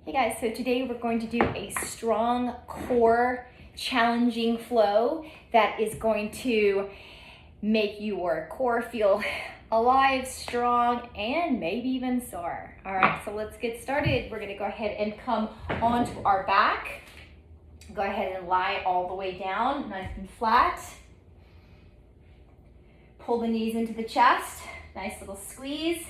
Hey guys, so today we're going to do a strong core challenging flow that is going to make your core feel alive, strong, and maybe even sore. All right, so let's get started. We're gonna go ahead and come onto our back. Go ahead and lie all the way down, nice and flat. Pull the knees into the chest, nice little squeeze.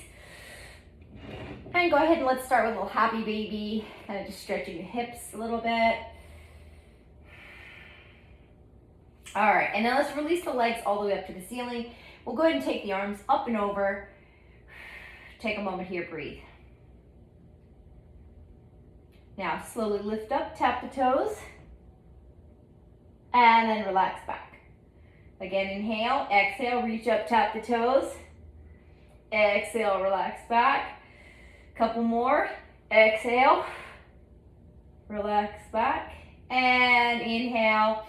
And go ahead and let's start with a little happy baby, kind of just stretching the hips a little bit. All right, and now let's release the legs all the way up to the ceiling. We'll go ahead and take the arms up and over. Take a moment here, breathe. Now slowly lift up, tap the toes, and then relax back. Again, inhale, exhale, reach up, tap the toes. Exhale, relax back. Couple more, exhale, relax back, and inhale,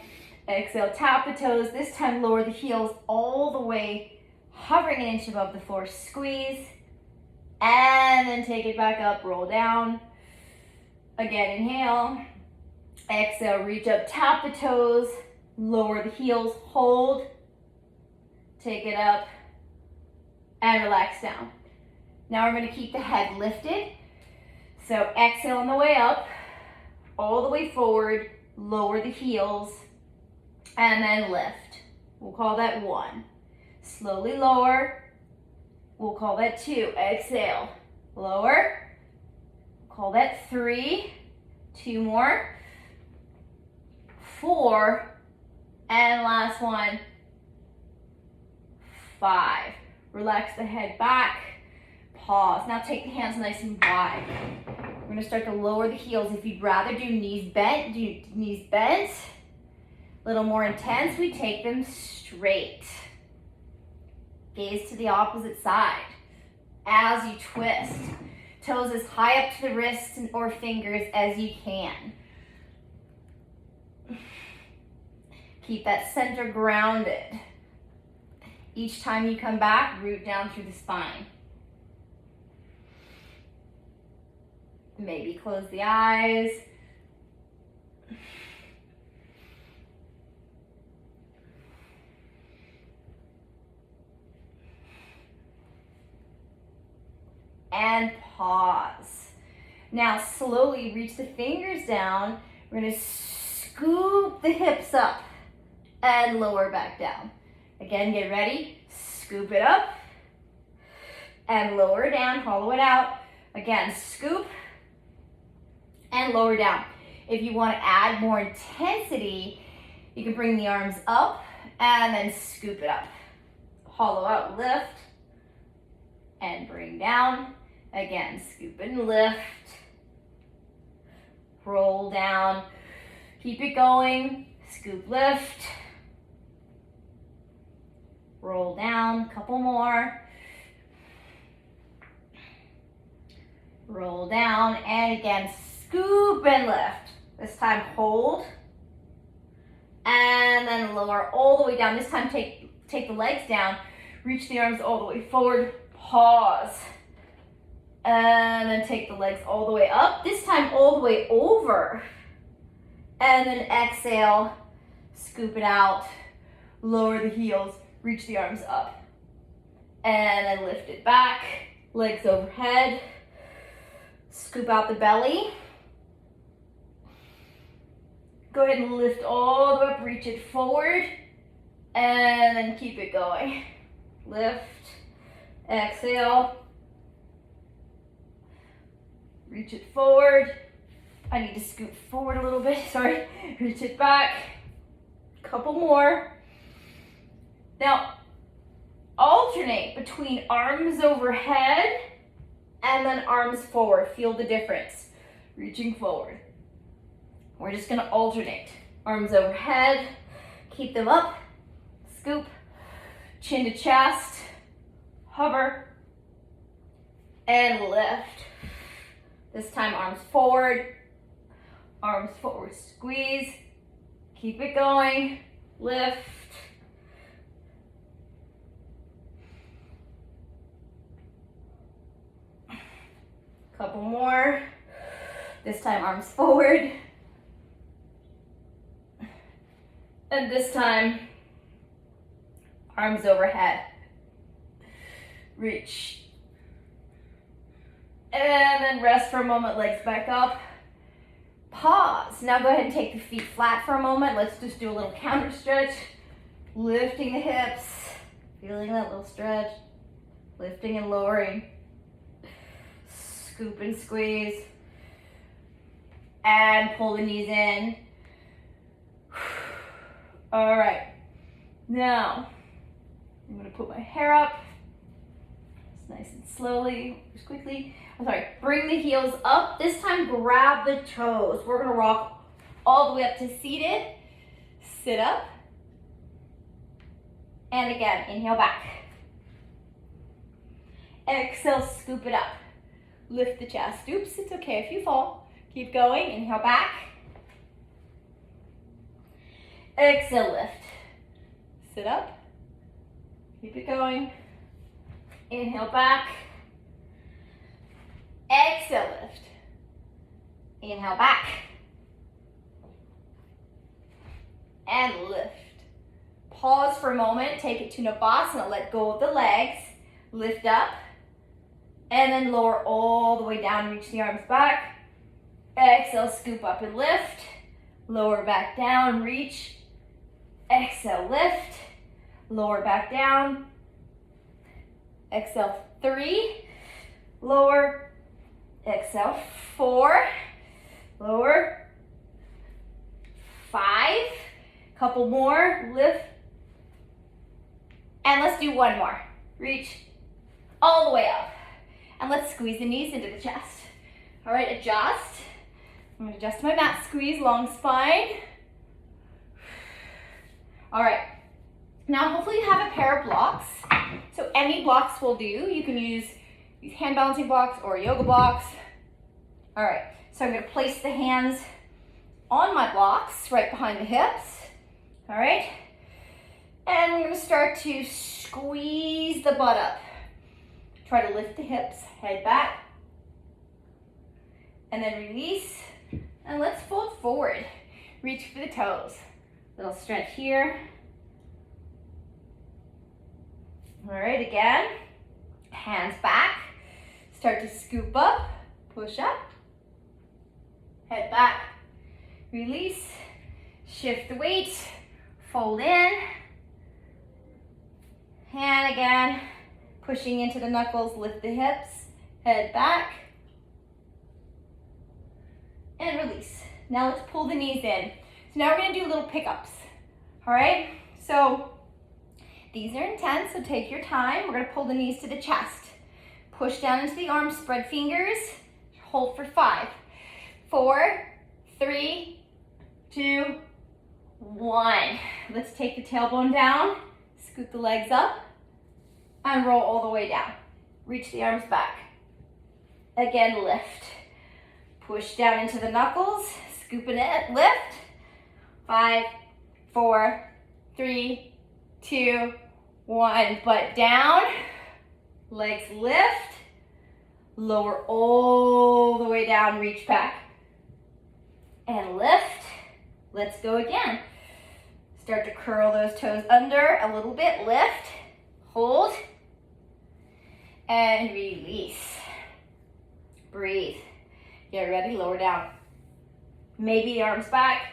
exhale, tap the toes. This time lower the heels all the way, hovering an inch above the floor, squeeze, and then take it back up, roll down. Again, inhale, exhale, reach up, tap the toes, lower the heels, hold, take it up, and relax down. Now we're going to keep the head lifted. So exhale on the way up, all the way forward, lower the heels, and then lift. We'll call that 1. Slowly lower. We'll call that 2. Exhale, lower. We'll call that 3. 2 more. 4. And last one. 5. Relax the head back. Pause. Now take the hands nice and wide. We're going to start to lower the heels. If you'd rather do knees bent, do knees bent. A little more intense, we take them straight. Gaze to the opposite side. As you twist, toes as high up to the wrists or fingers as you can. Keep that center grounded. Each time you come back, root down through the spine. Maybe close the eyes. And pause. Now slowly reach the fingers down. We're going to scoop the hips up and lower back down. Again, get ready. Scoop it up and lower down, hollow it out. Again, scoop and lower down. If you want to add more intensity, you can bring the arms up and then scoop it up. Hollow out, lift, and bring down. Again, scoop and lift. Roll down. Keep it going. Scoop, lift. Roll down, couple more. Roll down, and again, scoop and lift. This time hold, and then lower all the way down. This time take the legs down, reach the arms all the way forward, pause, and then take the legs all the way up. This time all the way over, and then exhale, scoop it out, lower the heels, reach the arms up, and then lift it back, legs overhead. Scoop out the belly. Go ahead and lift all the way up, reach it forward, and then keep it going. Lift, exhale, reach it forward. I need to scoot forward a little bit, sorry. Reach it back, couple more. Now, alternate between arms overhead and then arms forward. Feel the difference. Reaching forward. We're just going to alternate. Arms overhead. Keep them up. Scoop. Chin to chest. Hover. And lift. This time arms forward. Arms forward. Squeeze. Keep it going. Lift. Couple more. This time arms forward. And this time arms overhead. Reach. And then rest for a moment, legs back up. Pause. Now go ahead and take the feet flat for a moment. Let's just do a little counter stretch. Lifting the hips. Feeling that little stretch. Lifting and lowering. Scoop and squeeze. And pull the knees in. All right. Now, I'm going to put my hair up. Just nice and slowly, just quickly. I'm sorry, bring the heels up. This time, grab the toes. We're gonna rock all the way up to seated. Sit up. And again, inhale back. Exhale, scoop it up. Lift the chest. Oops, it's okay if you fall. Keep going, inhale back. Exhale, lift. Sit up. Keep it going. Inhale back. Exhale, lift. Inhale back. And lift. Pause for a moment. Take it to Navasana. Let go of the legs. Lift up. And then lower all the way down. Reach the arms back. Exhale, scoop up and lift. Lower back down. Reach. Exhale, lift. Lower back down. Exhale, 3. Lower. Exhale, 4, lower, 5, couple more, lift, and let's do one more. Reach all the way up, and let's squeeze the knees into the chest. All right, adjust. I'm gonna adjust my mat, squeeze, long spine. All right, now hopefully you have a pair of blocks. So any blocks will do. You can use these hand balancing blocks or yoga blocks. All right, so I'm gonna place the hands on my blocks right behind the hips. All right, and I'm gonna start to squeeze the butt up. Try to lift the hips, head back, and then release. And let's fold forward. Reach for the toes. Little stretch here. All right, again, hands back. Start to scoop up, push up, head back, release, shift the weight, fold in, and again, pushing into the knuckles, lift the hips, head back, and release. Now let's pull the knees in. So now we're gonna do little pickups, all right? So these are intense, so take your time. We're gonna pull the knees to the chest. Push down into the arms, spread fingers, hold for 5, 4, 3, 2, 1. Let's take the tailbone down, scoot the legs up, and roll all the way down. Reach the arms back. Again, lift. Push down into the knuckles, scoop it, lift. 5, 4, 3, 2, 1. Butt down. Legs lift, lower all the way down, reach back, and lift. Let's go again. Start to curl those toes under a little bit, lift, hold, and release. Breathe. Get ready, lower down. Maybe the arms back,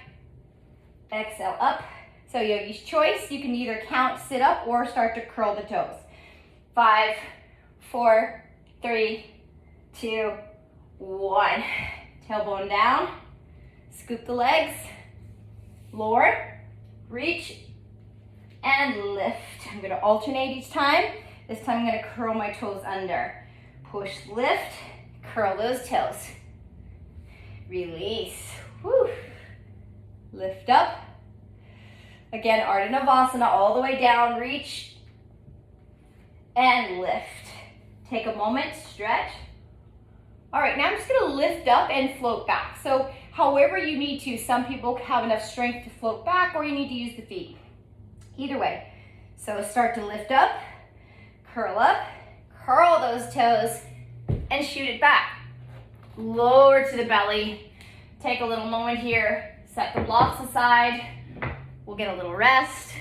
exhale up. So yogi's choice, you can either count, sit up, or start to curl the toes. 5, 4, 3, 2, 1. Tailbone down, scoop the legs, lower, reach, and lift. I'm gonna alternate each time. This time I'm gonna curl my toes under. Push, lift, curl those toes. Release, whew. Lift up. Again, Ardha Navasana, all the way down, reach, and lift. Take a moment, stretch. All right, now I'm just gonna lift up and float back. So however you need to, some people have enough strength to float back or you need to use the feet. Either way. So start to lift up, curl those toes, and shoot it back. lower to the belly. Take a little moment here, set the blocks aside. We'll get a little rest.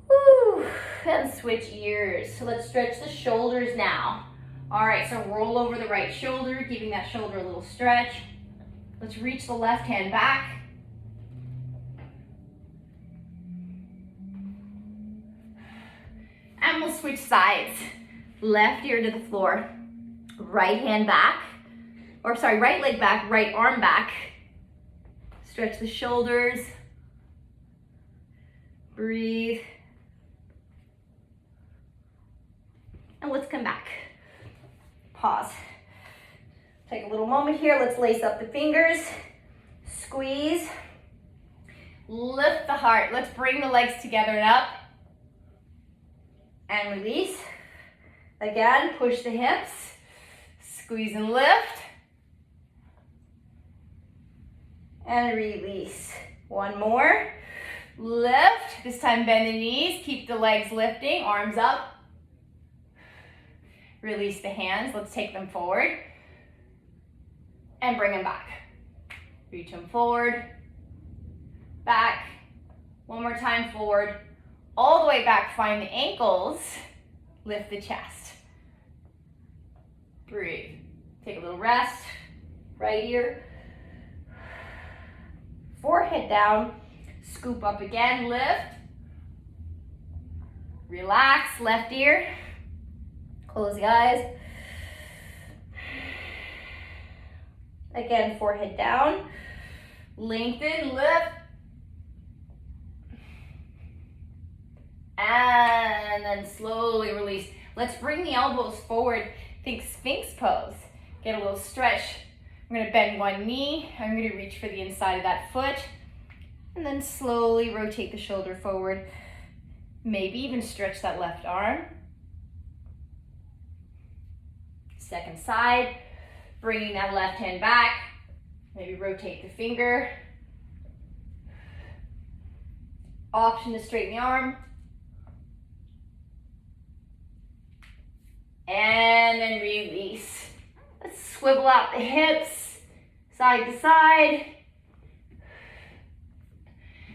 Woo. And switch ears. So let's stretch the shoulders now. All right, so roll over the right shoulder, giving that shoulder a little stretch. Let's reach the left hand back. And we'll switch sides. Left ear to the floor, right hand back, or sorry, right leg back, right arm back. Stretch the shoulders. Breathe. And let's come back. Pause. Take a little moment here. Let's lace up the fingers. Squeeze. Lift the heart. Let's bring the legs together and up. And release. Again, push the hips. Squeeze and lift. And release. One more. Lift. This time bend the knees. Keep the legs lifting. Arms up. Release the hands. Let's take them forward. And bring them back. Reach them forward. Back. One more time forward. All the way back. Find the ankles. Lift the chest. Breathe. Take a little rest. Right ear. Forehead down. Scoop up again. Lift. Relax. Left ear. Close the eyes. Again, forehead down. Lengthen, lift. And then slowly release. Let's bring the elbows forward. Think Sphinx pose. Get a little stretch. I'm going to bend one knee. I'm going to reach for the inside of that foot. And then slowly rotate the shoulder forward. Maybe even stretch that left arm. Second side, bringing that left hand back. Maybe rotate the finger. Option to straighten the arm. And then release. Let's swivel out the hips, side to side.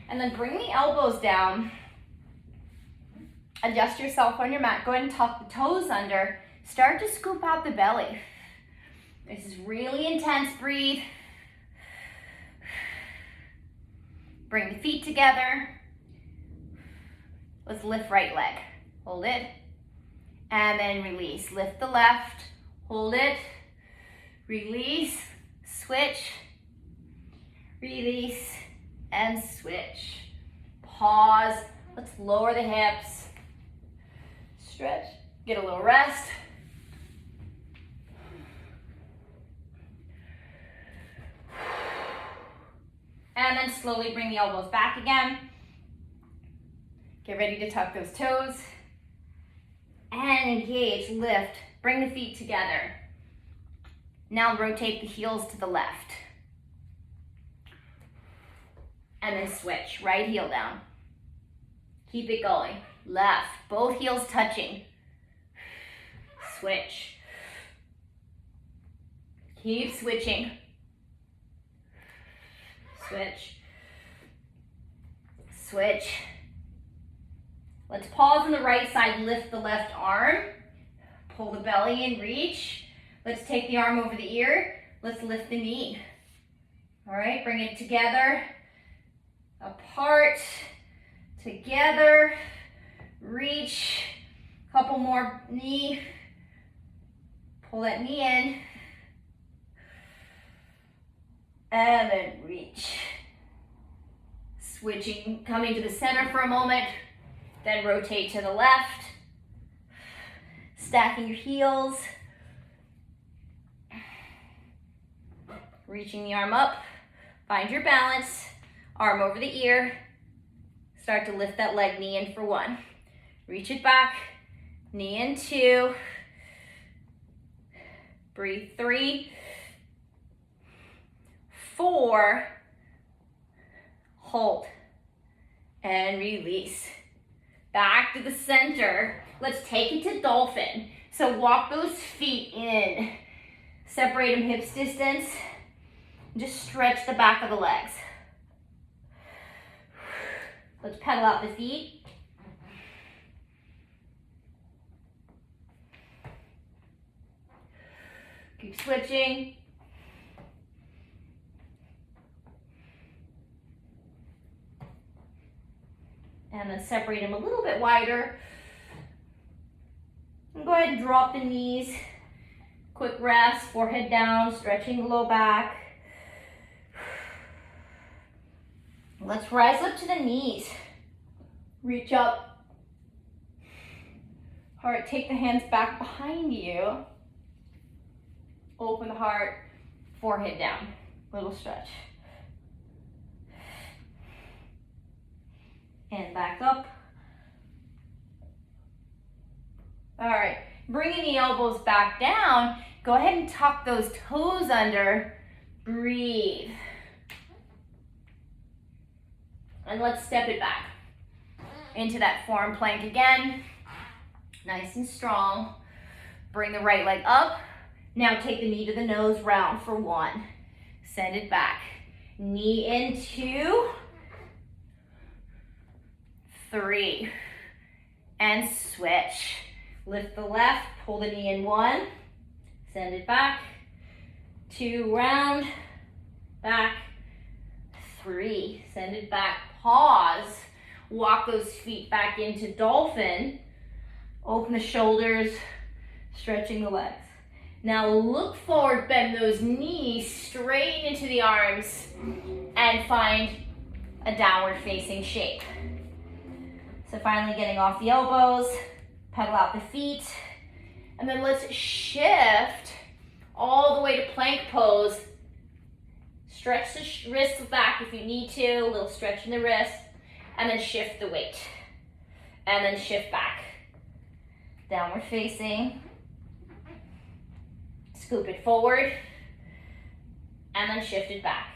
And then bring the elbows down. Adjust yourself on your mat. Go ahead and tuck the toes under. Start to scoop out the belly. This is really intense. Breathe. Bring the feet together. Let's lift right leg. Hold it. And then release. Lift the left. Hold it. Release. Switch. Release. And switch. Pause. Let's lower the hips. Stretch. Get a little rest. And then slowly bring the elbows back again. Get ready to tuck those toes. And engage, lift, bring the feet together. Now rotate the heels to the left. And then switch, right heel down. Keep it going. Left, both heels touching. Switch. Keep switching. Switch. Switch. Let's pause on the right side, lift the left arm. Pull the belly in, reach. Let's take the arm over the ear. Let's lift the knee. All right, bring it together. Apart. Together. Reach. Couple more knee. Pull that knee in. And then reach. Switching, coming to the center for a moment. Then rotate to the left. Stacking your heels. Reaching the arm up. Find your balance. Arm over the ear. Start to lift that leg, knee in for 1. Reach it back. Knee in 2. Breathe 3. 4. Hold. And release. Back to the center. Let's take it to dolphin. So walk those feet in. Separate them hips distance. Just stretch the back of the legs. Let's pedal out the feet. Keep switching. And then separate them a little bit wider. And go ahead and drop the knees. Quick rest, forehead down, stretching the low back. Let's rise up to the knees. Reach up. Heart, take the hands back behind you. Open the heart, forehead down. Little stretch. And back up. All right, bringing the elbows back down. Go ahead and tuck those toes under. Breathe. And let's step it back into that forearm plank again. Nice and strong. Bring the right leg up. Now take the knee to the nose, round for 1. Send it back. Knee in 2, 3. And switch. Lift the left, pull the knee in 1. Send it back. 2, round, back. 3, send it back. Pause. Walk those feet back into dolphin. Open the shoulders, stretching the legs. Now look forward, bend those knees straight into the arms and find a downward facing shape. So finally getting off the elbows, pedal out the feet, and then let's shift all the way to plank pose. Stretch the wrists back if you need to, a little stretch in the wrist, and then shift the weight. And then shift back. Downward facing. Scoop it forward, and then shift it back.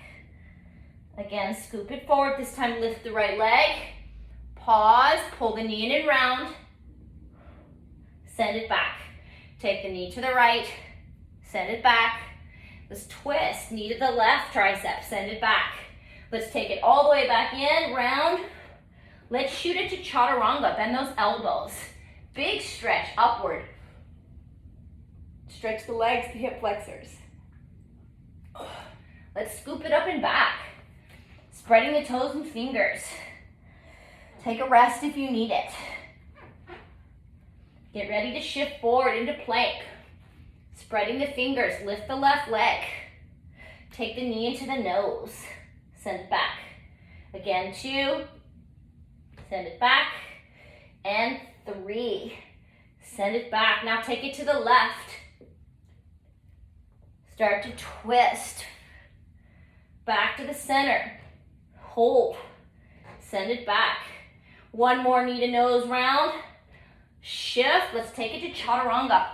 Again, scoop it forward. This time lift the right leg. Pause, pull the knee in and round. Send it back. Take the knee to the right, send it back. Let's twist, knee to the left tricep, send it back. Let's take it all the way back in, round. Let's shoot it to chaturanga, bend those elbows. Big stretch, upward. Stretch the legs to hip flexors. Let's scoop it up and back. Spreading the toes and fingers. Take a rest if you need it. Get ready to shift forward into plank. Spreading the fingers, lift the left leg. Take the knee into the nose. Send it back. Again, 2. Send it back. And 3. Send it back. Now take it to the left. Start to twist. Back to the center. Hold. Send it back. One more knee to nose round. Shift. Let's take it to chaturanga.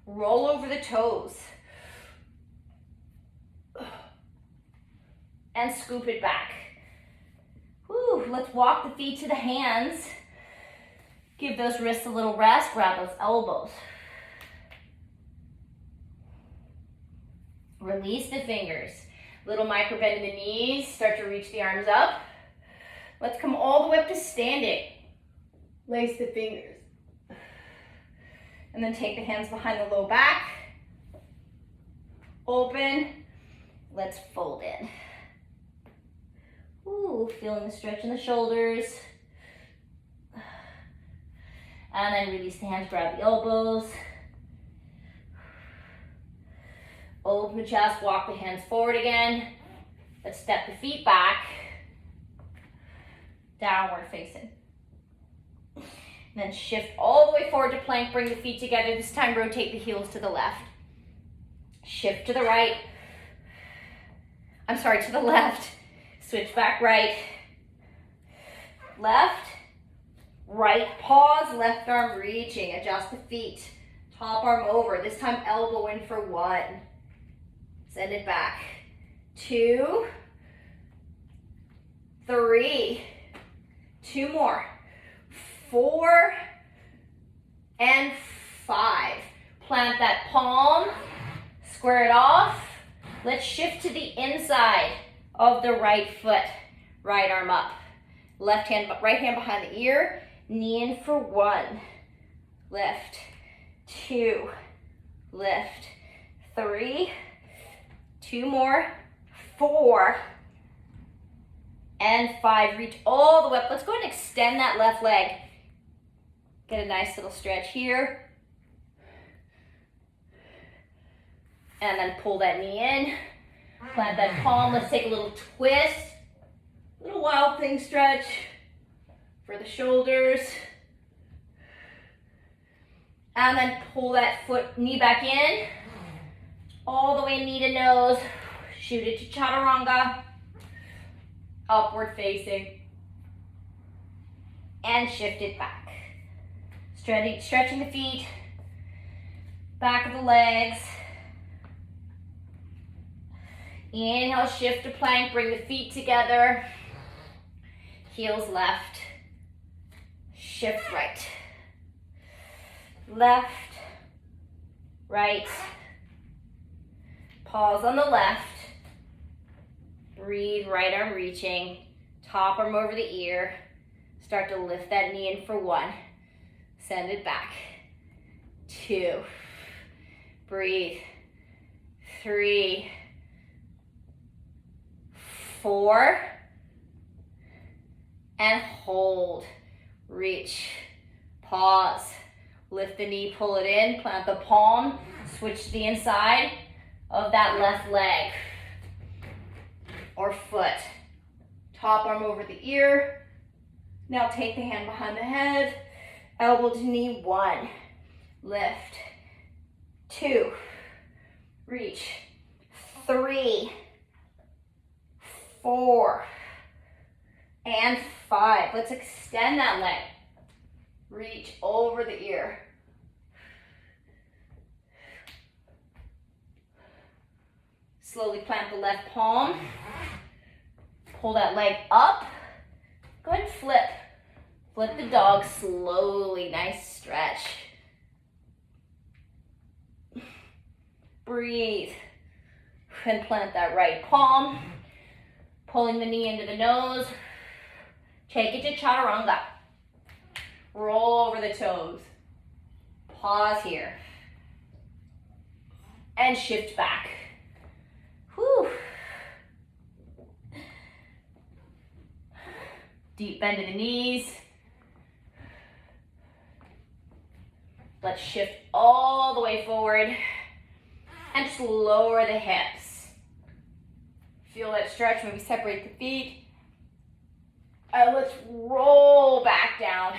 Roll over the toes. And scoop it back. Whew. Let's walk the feet to the hands. Give those wrists a little rest. Grab those elbows. Release the fingers. Little micro bend in the knees. Start to reach the arms up. Let's come all the way up to standing. Lace the fingers. And then take the hands behind the low back. Open. Let's fold in. Ooh, feeling the stretch in the shoulders. And then release the hands, grab the elbows. Open the chest, walk the hands forward again. Let's step the feet back. Downward facing. And then shift all the way forward to plank, bring the feet together. This time rotate the heels to the left. Shift to the right. To the left. Switch back right. Left. Right, pause, left arm reaching. Adjust the feet. Top arm over. This time elbow in for 1. Send it back. 2. 3. 2 more. 4 and 5. Plant that palm. Square it off. Let's shift to the inside of the right foot. Right arm up. Right hand behind the ear. Knee in for 1. Lift. 2. Lift. 3. 2 more. 4. And 5. Reach all the way up. Let's go ahead and extend that left leg. Get a nice little stretch here. And then pull that knee in. Plant that palm. Let's take a little twist. Little wild thing stretch for the shoulders. And then pull that knee back in. All the way knee to nose. Shoot it to chaturanga. Upward facing. And shift it back. Stretching the feet. Back of the legs. Inhale, shift to plank. Bring the feet together. Heels left. Shift right. Left. Right. Pause on the left. Breathe, right arm reaching. Top arm over the ear. Start to lift that knee in for 1. Send it back. 2. Breathe. 3. 4. And hold. Reach. Pause. Lift the knee, pull it in, plant the palm, switch to the inside of that left leg or foot. Top arm over the ear. Now take the hand behind the head, elbow to knee, 1. Lift. 2. Reach. 3. 4. And 5. Let's extend that leg. Reach over the ear. Slowly plant the left palm. Pull that leg up. Go ahead and flip. Flip the dog slowly. Nice stretch. Breathe. And plant that right palm. Pulling the knee into the nose. Take it to chaturanga. Roll over the toes. Pause here. And shift back. Whew. Deep bend in the knees. Let's shift all the way forward. And just lower the hips. Feel that stretch, maybe separate the feet. And let's roll back down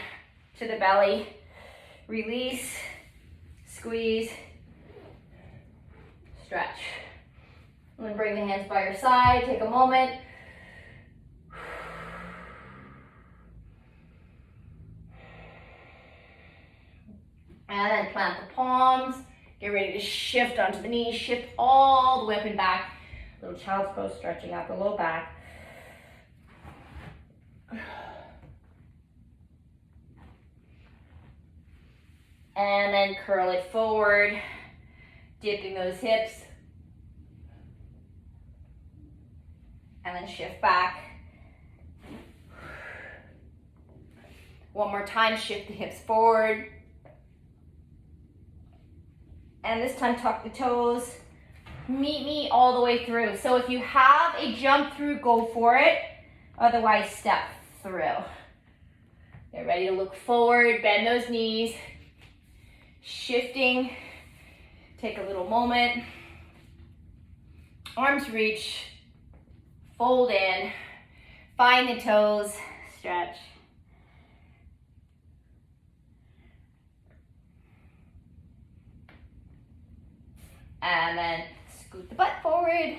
to the belly. Release, squeeze, stretch. And then bring the hands by your side, take a moment. And then plant the palms. Get ready to shift onto the knees, shift all the way up and back. Little child's pose, stretching out the low back. And then curl it forward, dipping those hips. And then shift back. One more time, shift the hips forward. And this time, tuck the toes. Meet me all the way through. So if you have a jump through, go for it. Otherwise, step through. Get ready to look forward, bend those knees. Shifting. Take a little moment. Arms reach. Fold in. Find the toes. Stretch. And then scoot the butt forward.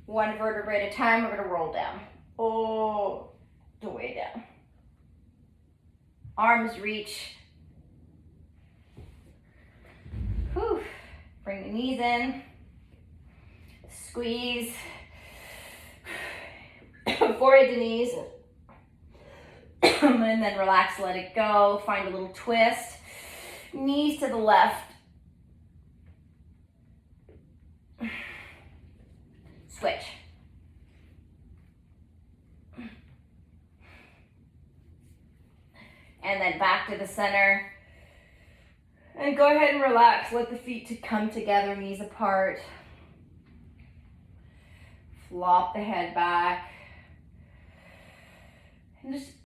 One vertebrae at a time. We're going to roll down. All the way down. Arms reach. Whew. Bring the knees in. Squeeze. Forehead to knees. And then relax, let it go. Find a little twist. Knees to the left. Switch. And then back to the center. And go ahead and relax. Let the feet come together, knees apart. Flop the head back. And just